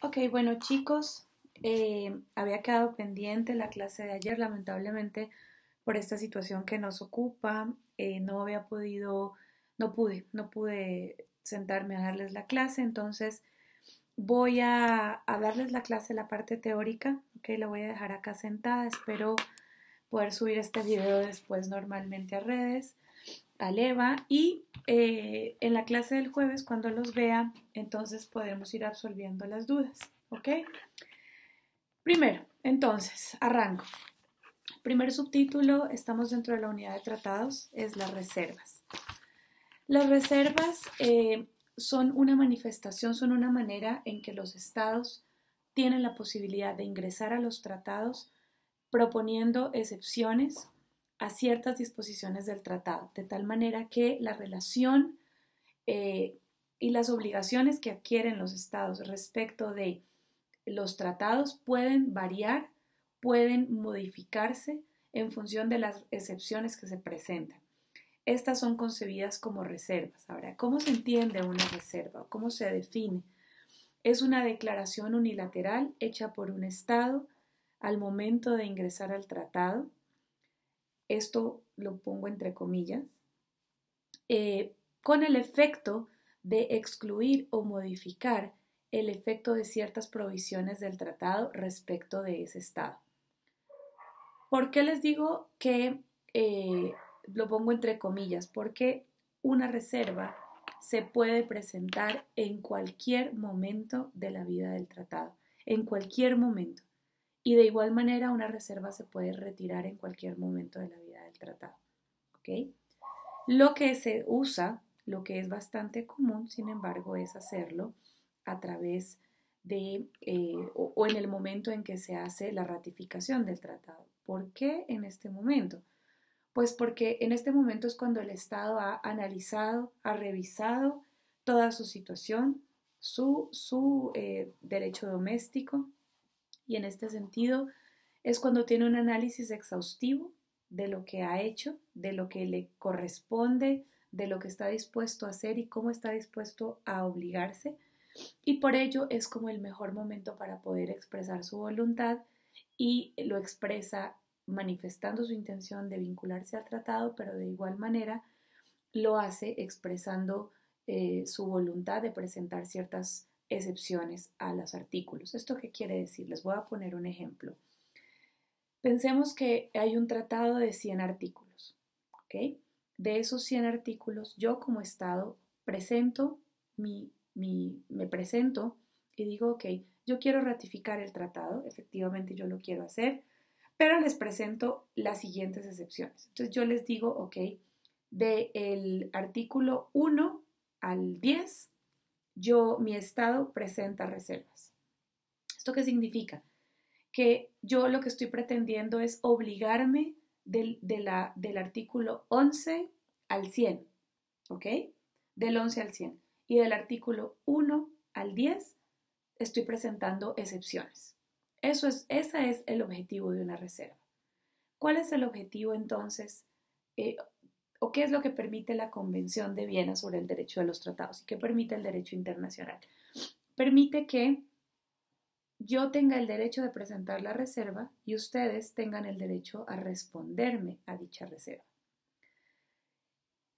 Ok, bueno chicos, había quedado pendiente la clase de ayer, lamentablemente por esta situación que nos ocupa, no había podido, no pude sentarme a darles la clase, entonces voy a darles la clase, la parte teórica, ok, la voy a dejar acá sentada, espero poder subir este video después normalmente a redes, al EVA y en la clase del jueves cuando los vea, entonces podremos ir absolviendo las dudas, ¿ok? Primero, entonces, arranco. Primer subtítulo, estamos dentro de la unidad de tratados, es las reservas. Las reservas son una manifestación, son una manera en que los estados tienen la posibilidad de ingresar a los tratados proponiendo excepciones a ciertas disposiciones del tratado, de tal manera que la relación y las obligaciones que adquieren los estados respecto de los tratados pueden variar, pueden modificarse en función de las excepciones que se presentan. Estas son concebidas como reservas. Ahora, ¿cómo se entiende una reserva? ¿Cómo se define? Es una declaración unilateral hecha por un Estado al momento de ingresar al tratado. Esto lo pongo entre comillas, con el efecto de excluir o modificar el efecto de ciertas provisiones del tratado respecto de ese Estado. ¿Por qué les digo que lo pongo entre comillas? Porque una reserva se puede presentar en cualquier momento de la vida del tratado, en cualquier momento. Y de igual manera una reserva se puede retirar en cualquier momento de la vida del tratado. ¿Ok? Lo que se usa, lo que es bastante común, sin embargo, es hacerlo a través de o en el momento en que se hace la ratificación del tratado. ¿Por qué en este momento? Pues porque en este momento es cuando el Estado ha analizado, ha revisado toda su situación, su derecho doméstico, y en este sentido es cuando tiene un análisis exhaustivo de lo que ha hecho, de lo que le corresponde, de lo que está dispuesto a hacer y cómo está dispuesto a obligarse. Y por ello es como el mejor momento para poder expresar su voluntad y lo expresa manifestando su intención de vincularse al tratado, pero de igual manera lo hace expresando su voluntad de presentar ciertas excepciones a los artículos. ¿Esto qué quiere decir? Les voy a poner un ejemplo. Pensemos que hay un tratado de 100 artículos, ¿ok? De esos 100 artículos, yo como Estado presento me presento y digo, ok, yo quiero ratificar el tratado, efectivamente yo lo quiero hacer, pero les presento las siguientes excepciones. Entonces yo les digo, ok, del artículo 1 al 10, mi Estado presenta reservas. ¿Esto qué significa? Que yo lo que estoy pretendiendo es obligarme del artículo 11 al 100, ¿ok? Del 11 al 100. Y del artículo 1 al 10 estoy presentando excepciones. Ese es el objetivo de una reserva. ¿Cuál es el objetivo entonces? ¿O qué es lo que permite la Convención de Viena sobre el derecho de los tratados? ¿Y qué permite el derecho internacional? Permite que yo tenga el derecho de presentar la reserva y ustedes tengan el derecho a responderme a dicha reserva.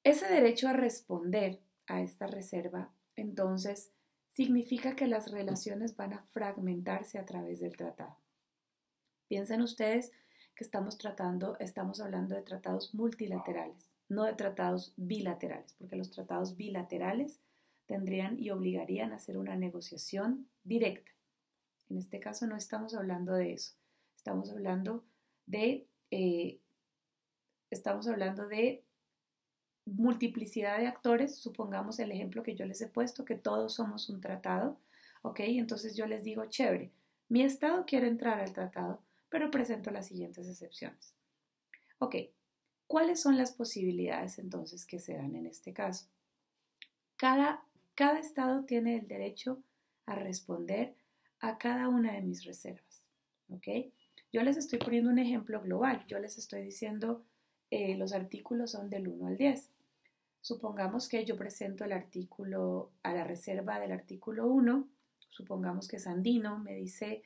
Ese derecho a responder a esta reserva, entonces, significa que las relaciones van a fragmentarse a través del tratado. Piensen ustedes que estamos hablando de tratados multilaterales, no de tratados bilaterales, porque los tratados bilaterales tendrían y obligarían a hacer una negociación directa. En este caso no estamos hablando de eso, estamos hablando de, eh, estamos hablando de multiplicidad de actores. Supongamos el ejemplo que yo les he puesto, que todos somos un tratado, ¿ok? Entonces yo les digo, chévere, mi Estado quiere entrar al tratado, pero presento las siguientes excepciones. Ok, ¿cuáles son las posibilidades entonces que se dan en este caso? Cada Estado tiene el derecho a responder a cada una de mis reservas, ¿ok? Yo les estoy poniendo un ejemplo global, yo les estoy diciendo los artículos son del 1 al 10. Supongamos que yo presento el artículo a la reserva del artículo 1, Supongamos que Sandino me dice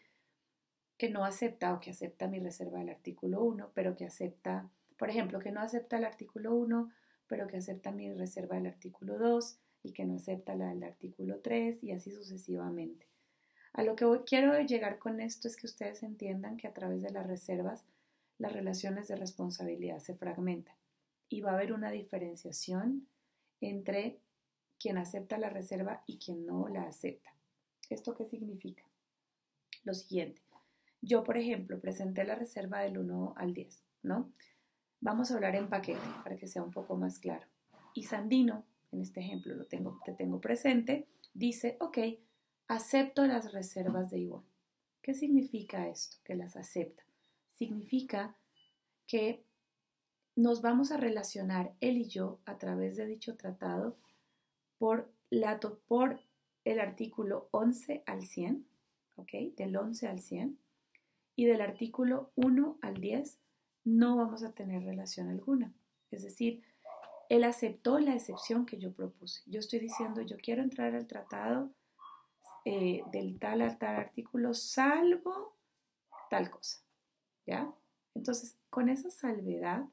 que no acepta o que acepta mi reserva del artículo 1, pero que acepta, por ejemplo, que no acepta el artículo 1, pero que acepta mi reserva del artículo 2 y que no acepta la del artículo 3 y así sucesivamente. A lo que quiero llegar con esto es que ustedes entiendan que a través de las reservas las relaciones de responsabilidad se fragmentan y va a haber una diferenciación entre quien acepta la reserva y quien no la acepta. ¿Esto qué significa? Lo siguiente. Yo, por ejemplo, presenté la reserva del 1 al 10, ¿no? Vamos a hablar en paquete para que sea un poco más claro. Y Sandino, en este ejemplo te tengo presente, dice, ok, acepto las reservas de Ivonne. ¿Qué significa esto? Que las acepta. Significa que nos vamos a relacionar él y yo a través de dicho tratado por el artículo 11 al 100, ¿ok? Del 11 al 100, y del artículo 1 al 10 no vamos a tener relación alguna. Es decir, él aceptó la excepción que yo propuse. Yo estoy diciendo, yo quiero entrar al tratado del tal a tal artículo, salvo tal cosa, ¿ya? Entonces, con esa salvedad,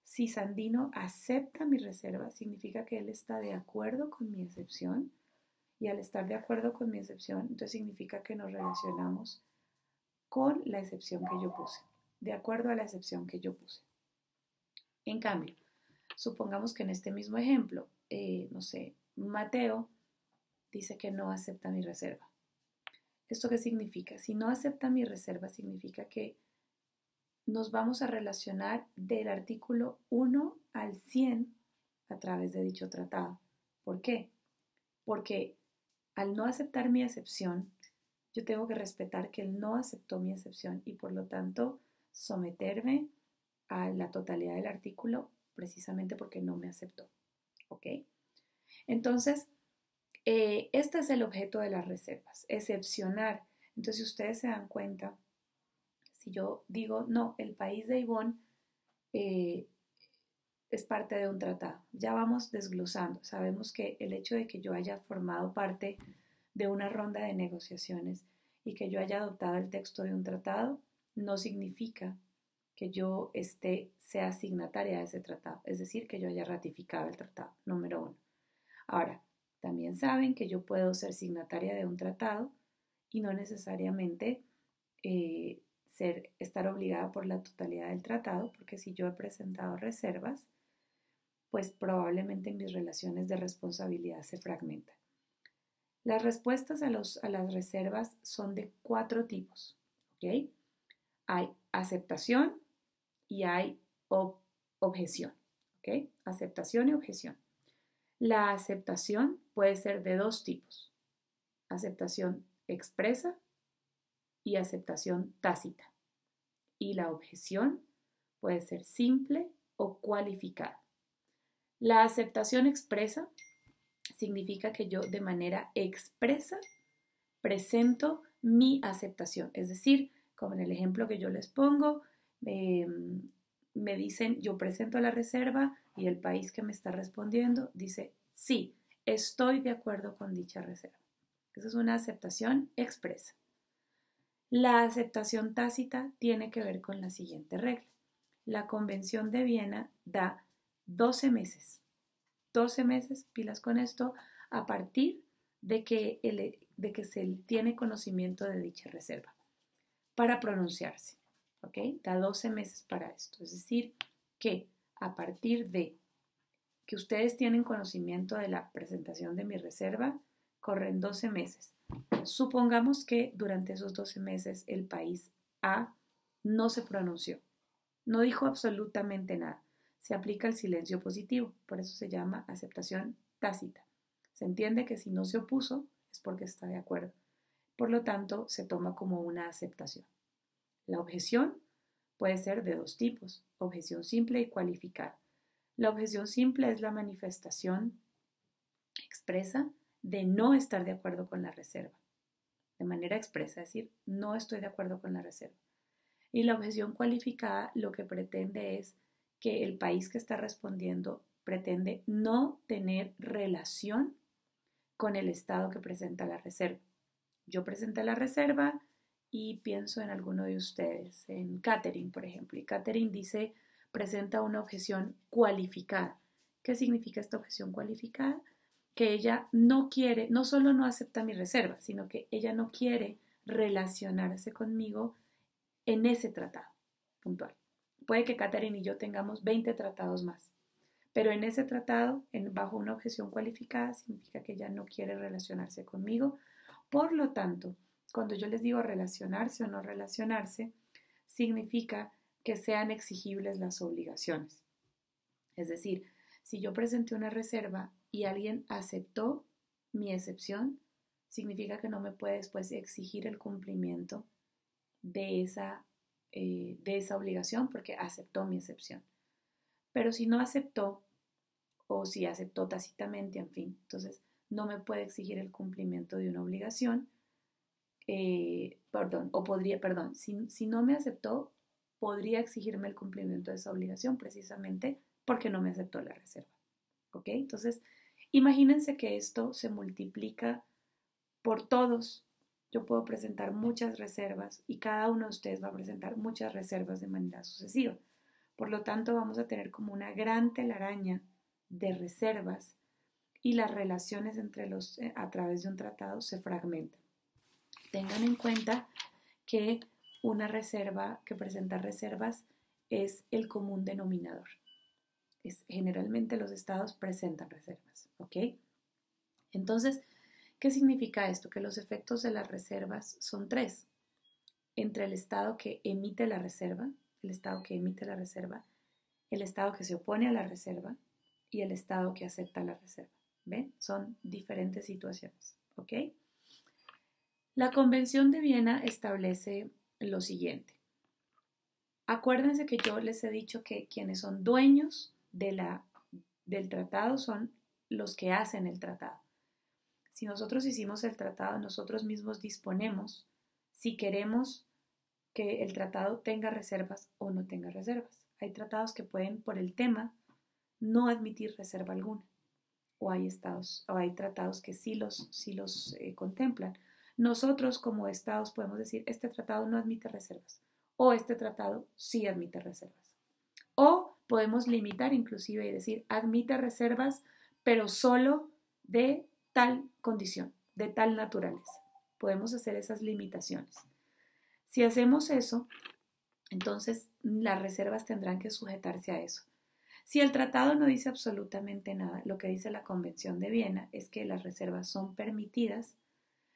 si Sandino acepta mi reserva, significa que él está de acuerdo con mi excepción, y al estar de acuerdo con mi excepción, entonces significa que nos relacionamos con la excepción que yo puse, de acuerdo a la excepción que yo puse. En cambio, supongamos que en este mismo ejemplo, no sé, Mateo dice que no acepta mi reserva. ¿Esto qué significa? Si no acepta mi reserva, significa que nos vamos a relacionar del artículo 1 al 100 a través de dicho tratado. ¿Por qué? Porque al no aceptar mi excepción, yo tengo que respetar que él no aceptó mi excepción y por lo tanto someterme a la totalidad del artículo precisamente porque no me aceptó. ¿Ok? Entonces, este es el objeto de las reservas, excepcionar. Entonces, si ustedes se dan cuenta, si yo digo, no, el país de Ivonne es parte de un tratado, ya vamos desglosando. Sabemos que el hecho de que yo haya formado parte de una ronda de negociaciones y que yo haya adoptado el texto de un tratado no significa que yo sea signataria de ese tratado, es decir, que yo haya ratificado el tratado, número 1. Ahora, también saben que yo puedo ser signataria de un tratado y no necesariamente estar obligada por la totalidad del tratado, porque si yo he presentado reservas, pues probablemente mis relaciones de responsabilidad se fragmentan. Las respuestas a las reservas son de 4 tipos, ¿ok? Hay aceptación y hay objeción, ¿ok? Aceptación y objeción. La aceptación puede ser de 2 tipos, aceptación expresa y aceptación tácita. Y la objeción puede ser simple o cualificada. La aceptación expresa significa que yo de manera expresa presento mi aceptación. Es decir, como en el ejemplo que yo les pongo, me dicen, yo presento la reserva y el país que me está respondiendo dice, sí, estoy de acuerdo con dicha reserva. Esa es una aceptación expresa. La aceptación tácita tiene que ver con la siguiente regla. La Convención de Viena da 12 meses. 12 meses, pilas con esto, a partir de que se tiene conocimiento de dicha reserva para pronunciarse. ¿Ok? Da 12 meses para esto. Es decir, que a partir de que ustedes tienen conocimiento de la presentación de mi reserva, corren 12 meses. Supongamos que durante esos 12 meses el país A no se pronunció, no dijo absolutamente nada. Se aplica el silencio positivo, por eso se llama aceptación tácita. Se entiende que si no se opuso es porque está de acuerdo. Por lo tanto, se toma como una aceptación. La objeción puede ser de 2 tipos, objeción simple y cualificada. La objeción simple es la manifestación expresa de no estar de acuerdo con la reserva. De manera expresa, es decir, no estoy de acuerdo con la reserva. Y la objeción cualificada lo que pretende es que el país que está respondiendo pretende no tener relación con el Estado que presenta la reserva. yo presenté la reserva y pienso en alguno de ustedes, en Catherine, por ejemplo, y Catherine dice, presenta una objeción cualificada. ¿Qué significa esta objeción cualificada? Que ella no quiere, no solo no acepta mi reserva, sino que ella no quiere relacionarse conmigo en ese tratado puntual. Puede que Catherine y yo tengamos 20 tratados más, pero en ese tratado, bajo una objeción cualificada, significa que ella no quiere relacionarse conmigo. Por lo tanto, cuando yo les digo relacionarse o no relacionarse, significa que sean exigibles las obligaciones. Es decir, si yo presenté una reserva y alguien aceptó mi excepción, significa que no me puede después exigir el cumplimiento de esa obligación porque aceptó mi excepción. Pero si no aceptó, o si aceptó tácitamente, en fin, entonces no me puede exigir el cumplimiento de una obligación, si no me aceptó, podría exigirme el cumplimiento de esa obligación precisamente porque no me aceptó la reserva. ¿Ok? Entonces, imagínense que esto se multiplica por todos. Yo puedo presentar muchas reservas y cada uno de ustedes va a presentar muchas reservas de manera sucesiva. Por lo tanto, vamos a tener como una gran telaraña de reservas y las relaciones entre a través de un tratado se fragmentan. Tengan en cuenta que una reserva, que presenta reservas, es el común denominador. Generalmente los estados presentan reservas, ¿ok? Entonces, ¿qué significa esto? Que los efectos de las reservas son tres. Entre el estado que emite la reserva, el estado que se opone a la reserva y el estado que acepta la reserva. ¿Ven? Son diferentes situaciones, ¿ok? La Convención de Viena establece lo siguiente. Acuérdense que yo les he dicho que quienes son dueños del tratado son los que hacen el tratado. Si nosotros hicimos el tratado, nosotros mismos disponemos si queremos que el tratado tenga reservas o no tenga reservas. Hay tratados que pueden, por el tema, no admitir reserva alguna. O hay tratados que sí los contemplan. Nosotros como estados podemos decir, este tratado no admite reservas o este tratado sí admite reservas. O podemos limitar inclusive y decir, admite reservas, pero solo de tal condición, de tal naturaleza. Podemos hacer esas limitaciones. Si hacemos eso, entonces las reservas tendrán que sujetarse a eso. Si el tratado no dice absolutamente nada, lo que dice la Convención de Viena es que las reservas son permitidas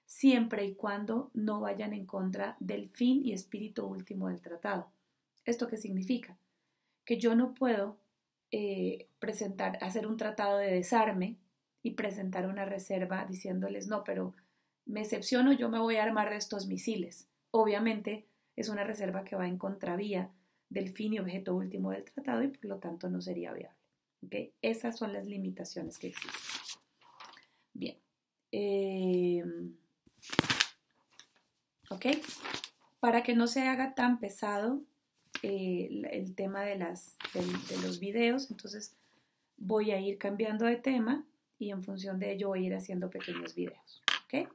siempre y cuando no vayan en contra del fin y espíritu último del tratado. ¿Esto qué significa? Que yo no puedo hacer un tratado de desarme y presentar una reserva diciéndoles, no, pero me excepciono, yo me voy a armar de estos misiles. Obviamente es una reserva que va en contravía del fin y objeto último del tratado y por lo tanto no sería viable. ¿Okay? Esas son las limitaciones que existen. Bien. ¿Ok? Para que no se haga tan pesado el tema de los videos, entonces voy a ir cambiando de tema y en función de ello voy a ir haciendo pequeños videos. ¿Ok?